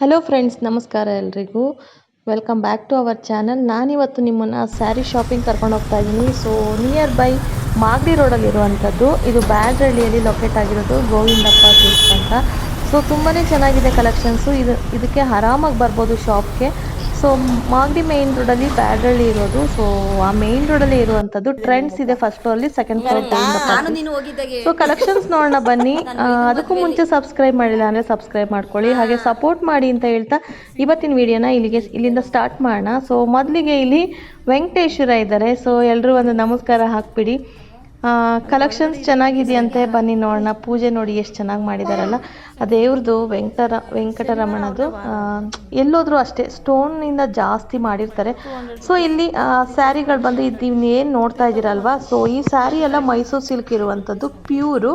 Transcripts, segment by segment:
Hello friends, ನಮಸ್ಕಾರ ಎಲ್ರಿಗೂ. Welcome back to our channel. ನಾನಿವತ್ತು ನಿಮ್ಮನ್ನು ಸ್ಯಾರಿ ಶಾಪಿಂಗ್ ಕರ್ಕೊಂಡು ಹೋಗ್ತಾ ಇದ್ದೀನಿ. ಸೊ ನಿಯರ್ ಬೈ ಮಾಗಡಿ ರೋಡಲ್ಲಿ ಇರುವಂಥದ್ದು. ಇದು ಬ್ಯಾಡ್ರಳ್ಳಿಯಲ್ಲಿ ಲೊಕೇಟ್ ಆಗಿರೋದು ಗೋವಿಂದಪ್ಪ ಸಿಲ್ಕ್ಸ್ ಅಂತ. ಸೊ ತುಂಬಾ ಚೆನ್ನಾಗಿದೆ ಕಲೆಕ್ಷನ್ಸು. ಇದಕ್ಕೆ ಆರಾಮಾಗಿ ಬರ್ಬೋದು ಶಾಪ್ಗೆ. ಸೊ ಮಾಗಡಿ ಮೇನ್ ರೋಡಲ್ಲಿ ಬ್ಯಾಡ್ರಳ್ಳಿ ಇರೋದು. ಸೊ ಆ ಮೇನ್ ರೋಡಲ್ಲಿ ಇರುವಂಥದ್ದು. ಟ್ರೆಂಡ್ಸ್ ಇದೆ ಫಸ್ಟ್ ಫ್ಲೋರಲ್ಲಿ, second floor Govindappa. So collections ನೋಡೋಣ ಬನ್ನಿ. ಅದಕ್ಕೂ ಮುಂಚೆ ಸಬ್ಸ್ಕ್ರೈಬ್ ಮಾಡಿಲ್ಲ ಅಂದರೆ ಸಬ್ಸ್ಕ್ರೈಬ್ ಮಾಡ್ಕೊಳ್ಳಿ, ಹಾಗೆ ಸಪೋರ್ಟ್ ಮಾಡಿ ಅಂತ ಹೇಳ್ತಾ ಇವತ್ತಿನ ವಿಡಿಯೋನ ಇಲ್ಲಿಂದ ಸ್ಟಾರ್ಟ್ ಮಾಡೋಣ. ಸೊ ಮೊದಲಿಗೆ ಇಲ್ಲಿ ವೆಂಕಟೇಶ್ವರ ಇದ್ದಾರೆ. ಸೊ ಎಲ್ಲರೂ ಒಂದು ನಮಸ್ಕಾರ ಹಾಕ್ಬಿಡಿ. ಕಲೆಕ್ಷನ್ಸ್ ಚೆನ್ನಾಗಿದೆಯಂತೆ, ಬನ್ನಿ ನೋಡೋಣ. ಪೂಜೆ ನೋಡಿ ಎಷ್ಟು ಚೆನ್ನಾಗಿ ಮಾಡಿದಾರಲ್ಲ. ಆ ದೇವ್ರದ್ದು ವೆಂಕಟರಮಣದು ಎಲ್ಲೋದ್ರೂ ಅಷ್ಟೇ ಸ್ಟೋನಿಂದ ಜಾಸ್ತಿ ಮಾಡಿರ್ತಾರೆ. ಸೊ ಇಲ್ಲಿ ಸ್ಯಾರಿಗಳು ಬಂದು ನೀವು ಏನು ನೋಡ್ತಾ ಇದ್ದೀರಲ್ವಾ. ಸೊ ಈ ಸ್ಯಾರಿ ಎಲ್ಲ ಮೈಸೂರು ಸಿಲ್ಕ್ ಇರುವಂಥದ್ದು, ಪ್ಯೂರು.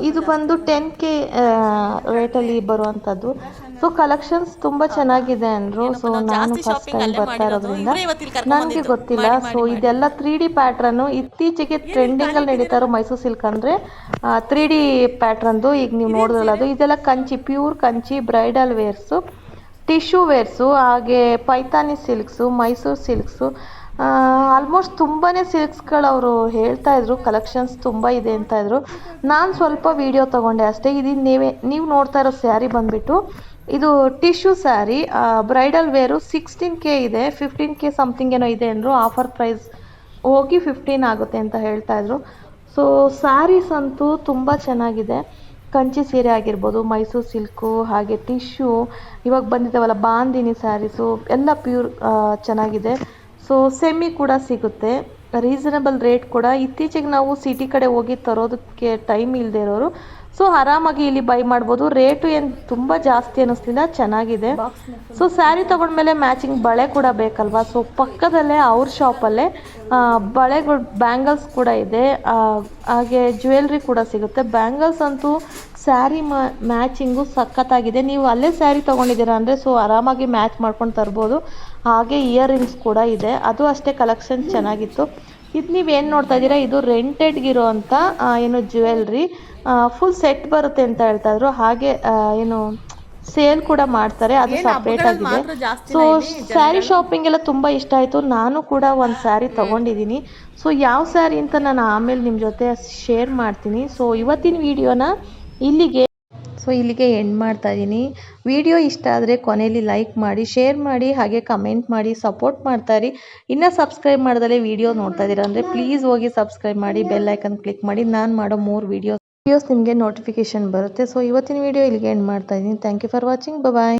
ಇದು ಬಂದು 10K ರೇಟಲ್ಲಿ ಬರುವಂಥದ್ದು. ಸೊ ಕಲೆಕ್ಷನ್ಸ್ ತುಂಬ ಚೆನ್ನಾಗಿದೆ ಅಂದರು. ಸೊ ನಾನು ಫಸ್ಟ್ ಟೈಮ್ ಬರ್ತಾ ಇರೋದ್ರಿಂದ ನನಗೆ ಗೊತ್ತಿಲ್ಲ. ಸೊ ಇದೆಲ್ಲ 3D ಪ್ಯಾಟ್ರನ್ನು. ಇತ್ತೀಚೆಗೆ ಟ್ರೆಂಡಿಂಗಲ್ಲಿ ನಡೀತಾ ಇರೋ ಮೈಸೂರು ಸಿಲ್ಕ್ ಅಂದರೆ 3D ಪ್ಯಾಟ್ರನ್ದು. ಈಗ ನೀವು ನೋಡಿದ್ರಲ್ಲ, ಇದೆಲ್ಲ Kanchi, pure Kanchi bridal wares, tissue wares, ಹಾಗೆ Paithani silks, Mysuru silks, almost ತುಂಬಾ ಸಿಲ್ಕ್ಸ್ಗಳು ಅವರು ಹೇಳ್ತಾ ಇದ್ರು. ಕಲೆಕ್ಷನ್ಸ್ ತುಂಬ ಇದೆ ಅಂತ ಇದ್ರು. ನಾನು ಸ್ವಲ್ಪ ವಿಡಿಯೋ ತೊಗೊಂಡೆ ಅಷ್ಟೇ. ಇದು ನೀವು ನೋಡ್ತಾ ಇರೋ ಸ್ಯಾರಿ ಬಂದುಬಿಟ್ಟು ಇದು tissue sari, bridal wear. 16K ಇದೆ, 15K ಸಮಥಿಂಗ್ ಏನೋ ಇದೆ ಅಂದರು. ಆಫರ್ ಪ್ರೈಸ್ ಹೋಗಿ 15 ಆಗುತ್ತೆ ಅಂತ ಹೇಳ್ತಾ ಇದ್ರು. ಸೊ ಸ್ಯಾರೀಸ್ ಅಂತೂ ತುಂಬ ಚೆನ್ನಾಗಿದೆ. ಕಂಚಿ ಸೀರೆ ಆಗಿರ್ಬೋದು, ಮೈಸೂರು ಸಿಲ್ಕು, ಹಾಗೆ ಟಿಶ್ಯೂ, ಇವಾಗ ಬಂದಿದ್ದಾವಲ್ಲ ಬಾಂದಿನಿ ಸ್ಯಾರೀಸು ಎಲ್ಲ ಪ್ಯೂರ್ ಚೆನ್ನಾಗಿದೆ. ಸೊ ಸೆಮಿ ಕೂಡ ಸಿಗುತ್ತೆ, ರೀಸನಬಲ್ ರೇಟ್ ಕೂಡ. ಇತ್ತೀಚೆಗೆ ನಾವು ಸಿಟಿ ಕಡೆ ಹೋಗಿ ತರೋದಕ್ಕೆ ಟೈಮ್ ಇಲ್ಲದೆ ಇರೋರು ಸೊ ಆರಾಮಾಗಿ ಇಲ್ಲಿ ಬೈ ಮಾಡ್ಬೋದು. ರೇಟು ಏನು ತುಂಬ ಜಾಸ್ತಿ ಅನ್ನಿಸ್ತಿಲ್ಲ, ಚೆನ್ನಾಗಿದೆ. ಸೊ ಸ್ಯಾರಿ ತೊಗೊಂಡ್ಮೇಲೆ ಮ್ಯಾಚಿಂಗ್ ಬಳೆ ಕೂಡ ಬೇಕಲ್ವಾ. ಸೊ ಪಕ್ಕದಲ್ಲೇ ಅವ್ರ ಶಾಪಲ್ಲೇ ಬಳೆಗಳು, ಬ್ಯಾಂಗಲ್ಸ್ ಕೂಡ ಇದೆ, ಹಾಗೆ ಜ್ಯುವೆಲ್ರಿ ಕೂಡ ಸಿಗುತ್ತೆ. ಬ್ಯಾಂಗಲ್ಸ್ ಅಂತೂ ಸ್ಯಾರಿ ಮ್ಯಾಚಿಂಗು ಸಖತ್ತಾಗಿದೆ. ನೀವು ಅಲ್ಲೇ ಸ್ಯಾರಿ ತೊಗೊಂಡಿದ್ದೀರಾ ಅಂದರೆ ಸೊ ಆರಾಮಾಗಿ ಮ್ಯಾಚ್ ಮಾಡ್ಕೊಂಡು ತರ್ಬೋದು. ಹಾಗೆ ಇಯರಿಂಗ್ಸ್ ಕೂಡ ಇದೆ, ಅದು ಅಷ್ಟೇ ಕಲೆಕ್ಷನ್ ಚೆನ್ನಾಗಿತ್ತು. ಇದು ನೀವೇನು ನೋಡ್ತಾ ಇದ್ದೀರಾ, ಇದು ರೆಂಟೆಡ್ಗಿರೋ ಅಂಥ ಏನು ಜ್ಯುವೆಲ್ರಿ, ಫುಲ್ ಸೆಟ್ ಬರುತ್ತೆ ಅಂತ ಹೇಳ್ತಾ ಇದ್ರು. ಹಾಗೆ ಏನು ಸೇಲ್ ಕೂಡ ಮಾಡ್ತಾರೆ, ಅದು ಸಪ್ರೇಟ್ ಆಗಿದೆ. ಸೊ ಸ್ಯಾರಿ ಶಾಪಿಂಗ್ ಎಲ್ಲ ತುಂಬ ಇಷ್ಟ ಆಯಿತು. ನಾನು ಕೂಡ ಒಂದು ಸ್ಯಾರಿ ತೊಗೊಂಡಿದ್ದೀನಿ. ಸೊ ಯಾವ ಸ್ಯಾರಿ ಅಂತ ನಾನು ಆಮೇಲೆ ನಿಮ್ಮ ಜೊತೆ ಶೇರ್ ಮಾಡ್ತೀನಿ. ಸೊ ಇವತ್ತಿನ ವಿಡಿಯೋನ ಇಲ್ಲಿಗೆ ಎಂಡ್ ಮಾಡ್ತಾ ಇದ್ದೀನಿ. ವಿಡಿಯೋ ಇಷ್ಟ ಆದರೆ ಕೊನೆಯಲ್ಲಿ ಲೈಕ್ ಮಾಡಿ, ಶೇರ್ ಮಾಡಿ, ಹಾಗೆ ಕಮೆಂಟ್ ಮಾಡಿ, ಸಪೋರ್ಟ್ ಮಾಡ್ತಾಯಿರಿ. ಇನ್ನೂ ಸಬ್ಸ್ಕ್ರೈಬ್ ಮಾಡ್ದಲೇ ವಿಡಿಯೋ ನೋಡ್ತಾ ಇದ್ದೀರಾ ಅಂದರೆ ಪ್ಲೀಸ್ ಹೋಗಿ ಸಬ್ಸ್ಕ್ರೈಬ್ ಮಾಡಿ, ಬೆಲ್ ಐಕನ್ ಕ್ಲಿಕ್ ಮಾಡಿ. ನಾನು ಮಾಡೋ 3 ವಿಡಿಯೋಸ್ ನಿಮಗೆ ನೋಟಿಫಿಕೇಶನ್ ಬರುತ್ತೆ. ಸೊ ಇವತ್ತಿನ ವಿಡಿಯೋ ಇಲ್ಲಿಗೆ ಎಂಡ್ ಮಾಡ್ತಾ ಇದ್ದೀನಿ. Thank you for watching. Bye.